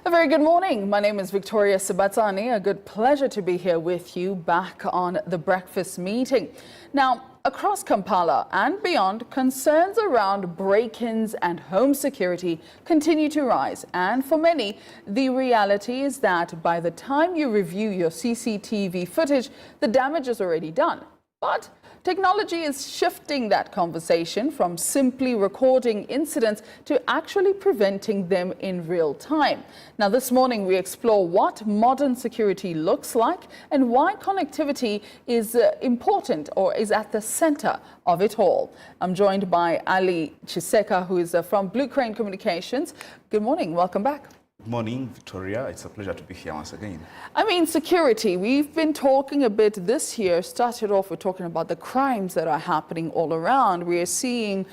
A very good morning. My name is Victoria Sabatani. A good pleasure to be here with you back on the breakfast meeting. Now, across Kampala and beyond, concerns around break-ins and home security continue to rise. And for many, the reality is that by the time you review your CCTV footage, the damage is already done. But technology is shifting that conversation from simply recording incidents to actually preventing them in real time. Now, this morning we explore what modern security looks like and why connectivity is important or is at the center of it all. I'm joined by Ali Chiseka, who is from Blue Crane Communications. Good morning. Welcome back. Good morning, Victoria. It's a pleasure to be here once again. I mean, security, we've been talking a bit this year, started off with talking about the crimes that are happening all around. We are seeing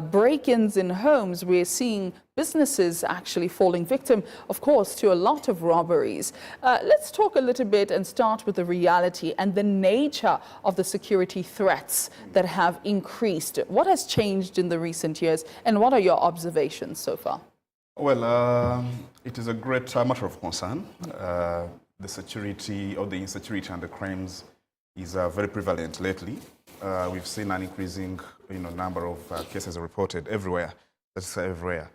break-ins in homes. We are seeing businesses actually falling victim, of course, to a lot of robberies. Let's talk a little bit and start with the reality and the nature of the security threats that have increased. What has changed in the recent years and what are your observations so far? Well, it is a great matter of concern. The security or the insecurity and the crimes is very prevalent lately. We've seen an increasing number of cases reported everywhere. That's everywhere.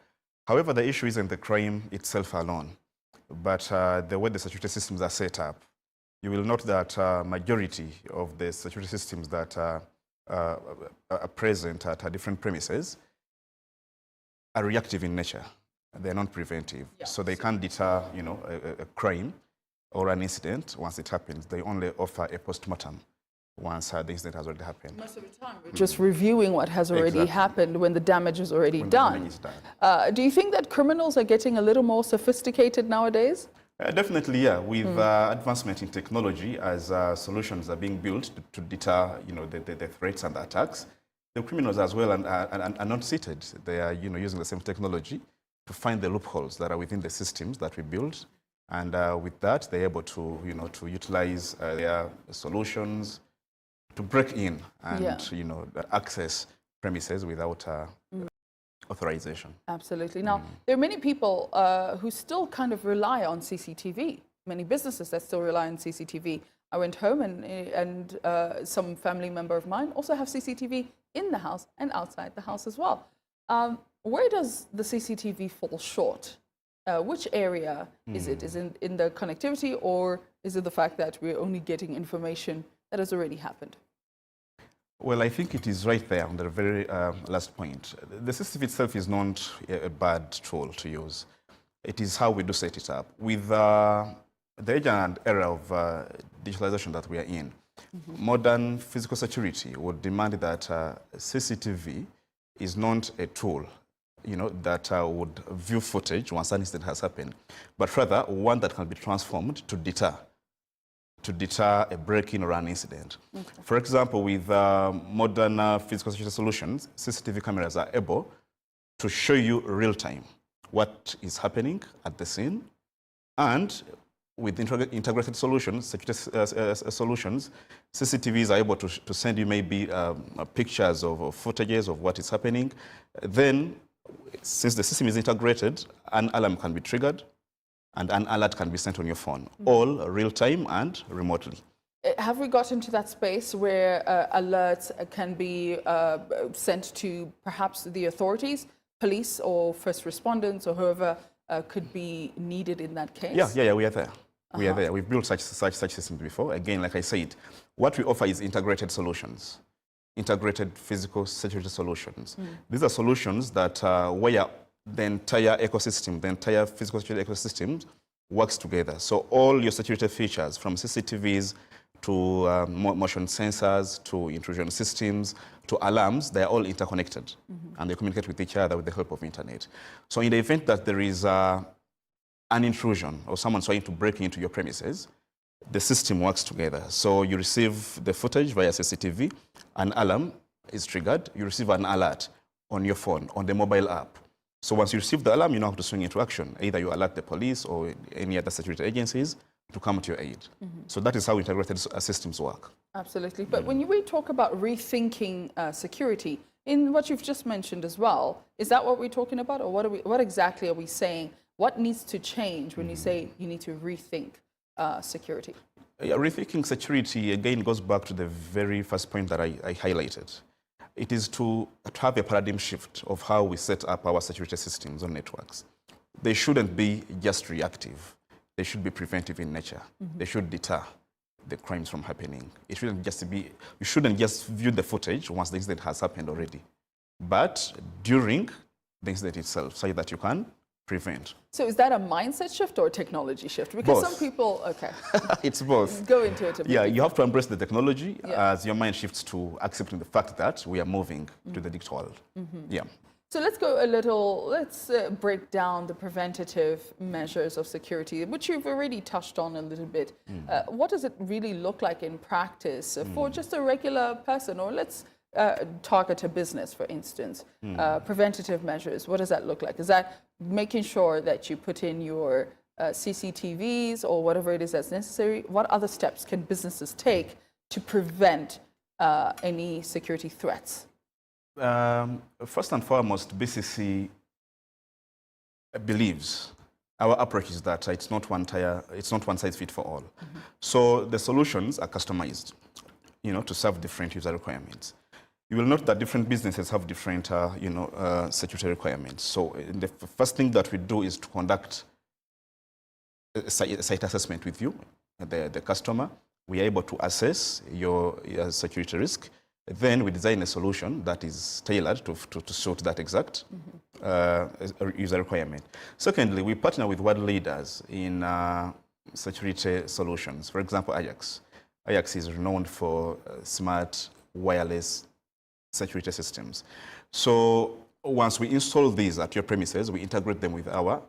However, the issue isn't the crime itself alone, but the way the security systems are set up. You will note that majority of the security systems that are present at different premises are reactive in nature. They're not preventive, so they can't deter, a crime or an incident once it happens. They only offer a post-mortem once the incident has already happened. Most of the time, we're just reviewing what has already happened when the damage is already done. Do you think that criminals are getting a little more sophisticated nowadays? Definitely, yeah. With advancement in technology, as solutions are being built to deter, the threats and the attacks, the criminals as well are not seated. They are, using the same technology to find the loopholes that are within the systems that we build, and with that, they're able to, to utilize their solutions to break in and, access premises without authorization. Absolutely. Now, there are many people who still kind of rely on CCTV. Many businesses that still rely on CCTV. I went home and some family member of mine also have CCTV in the house and outside the house as well. Where does the CCTV fall short? Which area is it? Is it in the connectivity, or is it the fact that we're only getting information that has already happened? Well, I think it is right there on the very last point. The CCTV itself is not a bad tool to use. It is how we do set it up. With the age and era of digitalization that we are in, modern physical security would demand that CCTV is not a tool that would view footage once an incident has happened, but rather one that can be transformed to deter a break-in or an incident. For example, with modern physical security solutions, CCTV cameras are able to show you real-time what is happening at the scene, and with integrated solutions, security solutions, CCTVs are able to send you maybe pictures of footages of what is happening. Then, since the system is integrated, an alarm can be triggered and an alert can be sent on your phone, all real-time and remotely. Have we gotten to that space where alerts can be sent to perhaps the authorities, police or first responders or whoever could be needed in that case? Yeah, we are there. We are there. We've built such systems before. Again, like I said, what we offer is integrated solutions, integrated physical security solutions. These are solutions that where the entire ecosystem, the entire physical security ecosystem works together. So all your security features, from CCTVs to motion sensors, to intrusion systems, to alarms, they're all interconnected and they communicate with each other with the help of internet. So in the event that there is an intrusion or someone trying to break into your premises, the system works together. So you receive the footage via CCTV, an alarm is triggered, you receive an alert on your phone, on the mobile app. So once you receive the alarm, you know how to swing into action. Either you alert the police or any other security agencies to come to your aid. So that is how integrated systems work. Absolutely. But when we talk about rethinking security, in what you've just mentioned as well, is that what we're talking about, or what exactly are we saying What needs to change when you say you need to rethink security? Rethinking security, again, goes back to the very first point that I highlighted. It is to have a paradigm shift of how we set up our security systems on networks. They shouldn't be just reactive. They should be preventive in nature. They should deter the crimes from happening. It shouldn't just be, you shouldn't just view the footage once the incident has happened already, but during the incident itself, so that you can prevent. So is that a mindset shift or a technology shift? Because Both. some people, okay. It's both. Go into it a bit. Yeah, you have to embrace the technology Yeah. as your mind shifts to accepting the fact that we are moving to the digital world. Yeah. So let's go a little, let's break down the preventative measures of security, which you've already touched on a little bit. What does it really look like in practice for just a regular person? Or let's target a business, for instance. Preventative measures, what does that look like? Is that making sure that you put in your CCTVs or whatever it is that's necessary? What other steps can businesses take to prevent any security threats? First and foremost, BCC believes our approach is that it's not one size fit for all. So the solutions are customized, to serve different user requirements. You will note that different businesses have different, security requirements. So the first thing that we do is to conduct a site assessment with you, the customer. We are able to assess your security risk. Then we design a solution that is tailored to suit that exact user requirement. Secondly, we partner with world leaders in security solutions. For example, Ajax. Ajax is renowned for smart wireless security systems. So once we install these at your premises, we integrate them with our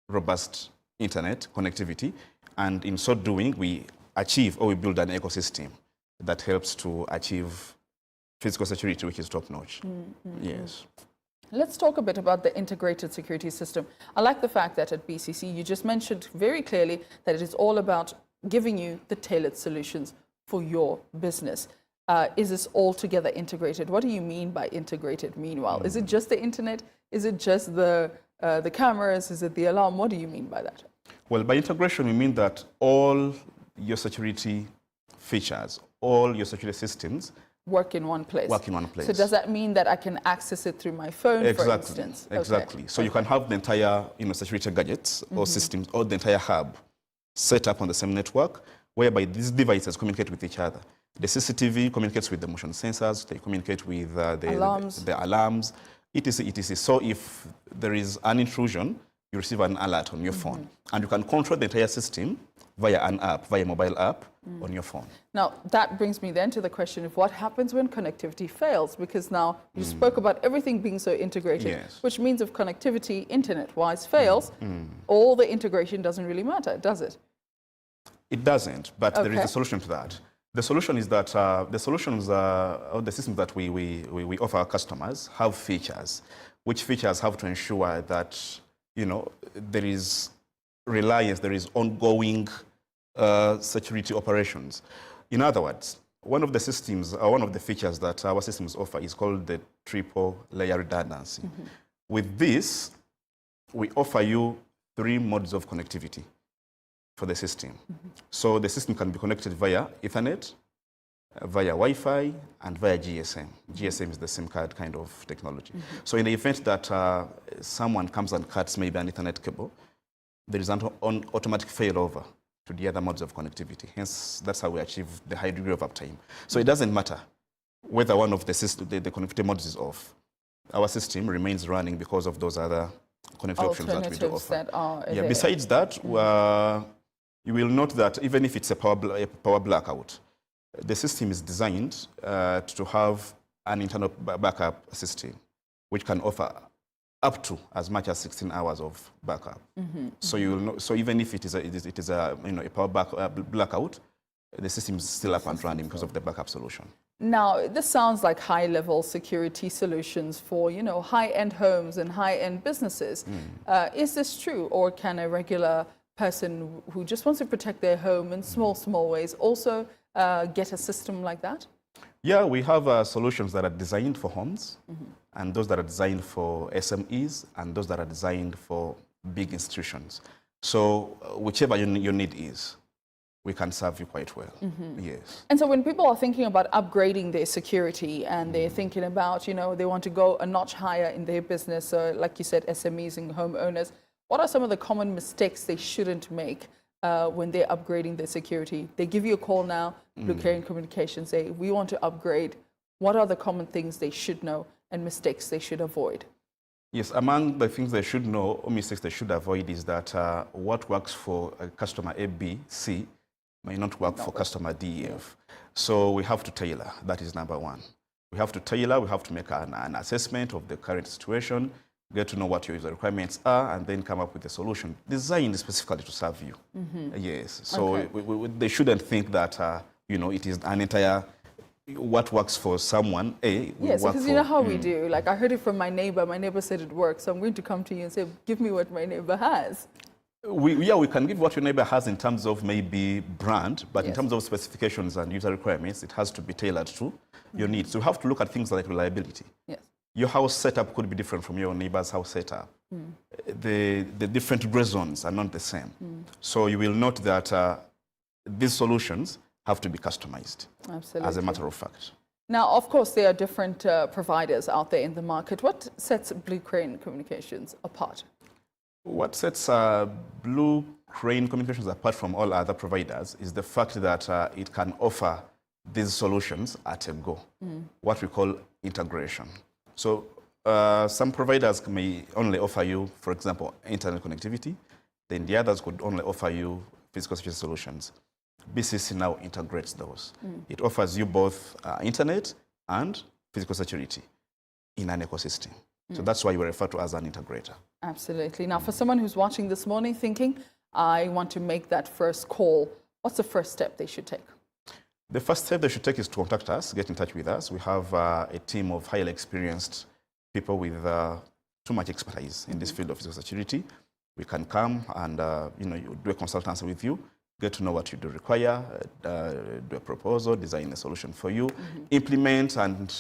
robust internet connectivity. And in so doing, we achieve or we build an ecosystem that helps to achieve physical security, which is top-notch. Yes. Let's talk a bit about the integrated security system. I like the fact that at BCC, you just mentioned very clearly that it is all about giving you the tailored solutions for your business. Is this all together integrated? What do you mean by integrated, meanwhile? Is it just the internet? Is it just the cameras? Is it the alarm? What do you mean by that? Well, by integration, we mean that all your security features, all your security systems work in one place. Work in one place. So does that mean that I can access it through my phone, for instance? Exactly. So you can have the entire security gadgets or systems or the entire hub set up on the same network, whereby these devices communicate with each other. The CCTV communicates with the motion sensors, they communicate with the alarms, etc. So if there is an intrusion, you receive an alert on your phone. And you can control the entire system via an app, via a mobile app on your phone. Now, that brings me then to the question of what happens when connectivity fails, because now you spoke about everything being so integrated, which means if connectivity, internet-wise, fails, all the integration doesn't really matter, does it? It doesn't, but there is a solution to that. The solution is that the solutions or the systems that we offer our customers have features, which features have to ensure that there is reliance, there is ongoing security operations. In other words, one of the systems, one of the features that our systems offer is called the triple layer redundancy. With this, we offer you 3 modes of connectivity for the system. So the system can be connected via Ethernet, via Wi-Fi, and via GSM. GSM is the SIM card kind of technology. So in the event that someone comes and cuts maybe an Ethernet cable, there is an automatic failover to the other modes of connectivity. Hence, that's how we achieve the high degree of uptime. So it doesn't matter whether one of the connectivity modes is off. Our system remains running because of those other connectivity options that we do offer. That are there. Besides that, you will note that even if it's a power blackout, the system is designed to have an internal backup system, which can offer up to as much as 16 hours of backup. So you will know, so even if it is a power blackout, the system is still up and running because of the backup solution. Now, this sounds like high-level security solutions for high-end homes and high-end businesses. Is this true, or can a regular person who just wants to protect their home in small ways also get a system like that? Yeah, we have solutions that are designed for homes, and those that are designed for SMEs, and those that are designed for big institutions. So whichever your need is, we can serve you quite well. Yes. And so when people are thinking about upgrading their security and they're thinking about, they want to go a notch higher in their business, like you said, SMEs and homeowners, what are some of the common mistakes they shouldn't make when they're upgrading their security? They give you a call now, Blue Crane Communications, say, we want to upgrade. What are the common things they should know and mistakes they should avoid? Yes, among the things they should know or mistakes they should avoid is that what works for customer A, B, C may not work for customer D, F. So we have to tailor. That is number one. We have to tailor. We have to make an assessment of the current situation, get to know what your user requirements are, and then come up with a solution designed specifically to serve you. Yes. So they shouldn't think that it is an entire what works for someone A. Yes, because you know how we do. Like I heard it from my neighbor. My neighbor said it works, so I'm going to come to you and say, give me what my neighbor has. We can give what your neighbor has in terms of maybe brand, but in terms of specifications and user requirements, it has to be tailored to your needs. So you have to look at things like reliability. Yes. Your house setup could be different from your neighbor's house setup. The different gray zones are not the same. So you will note that these solutions have to be customized. Absolutely. As a matter of fact. Now, of course, there are different providers out there in the market. What sets Blue Crane Communications apart? What sets Blue Crane Communications apart from all other providers is the fact that it can offer these solutions at a go, what we call integration. So some providers may only offer you, for example, internet connectivity, then the others could only offer you physical security solutions. BCC now integrates those. It offers you both internet and physical security in an ecosystem. So that's why you are referred to as an integrator. Absolutely. Now, for someone who's watching this morning thinking, I want to make that first call, what's the first step they should take? The first step they should take is to contact us, get in touch with us. We have a team of highly experienced people with too much expertise in this field of physical security. We can come and do a consultancy with you, get to know what you do require, do a proposal, design a solution for you, implement, and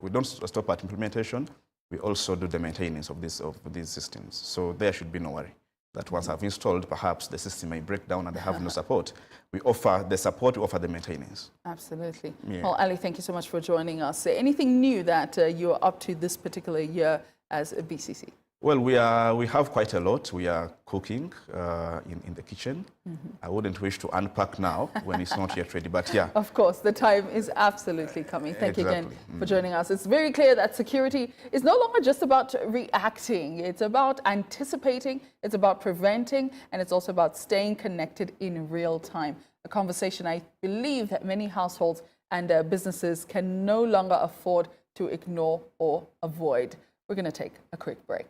we don't stop at implementation. We also do the maintenance of these systems. So there should be no worry that once I've installed, perhaps the system may break down and they have no support. We offer the support, we offer the maintenance. Absolutely. Yeah. Well, Ali, thank you so much for joining us. Anything new that you're up to this particular year as a BCC? Well, we have quite a lot. We are cooking in the kitchen. I wouldn't wish to unpack now when it's not yet ready, but yeah. Of course, the time is absolutely coming. Thank you again for joining us. It's very clear that security is no longer just about reacting. It's about anticipating, it's about preventing, and it's also about staying connected in real time. A conversation I believe that many households and businesses can no longer afford to ignore or avoid. We're going to take a quick break.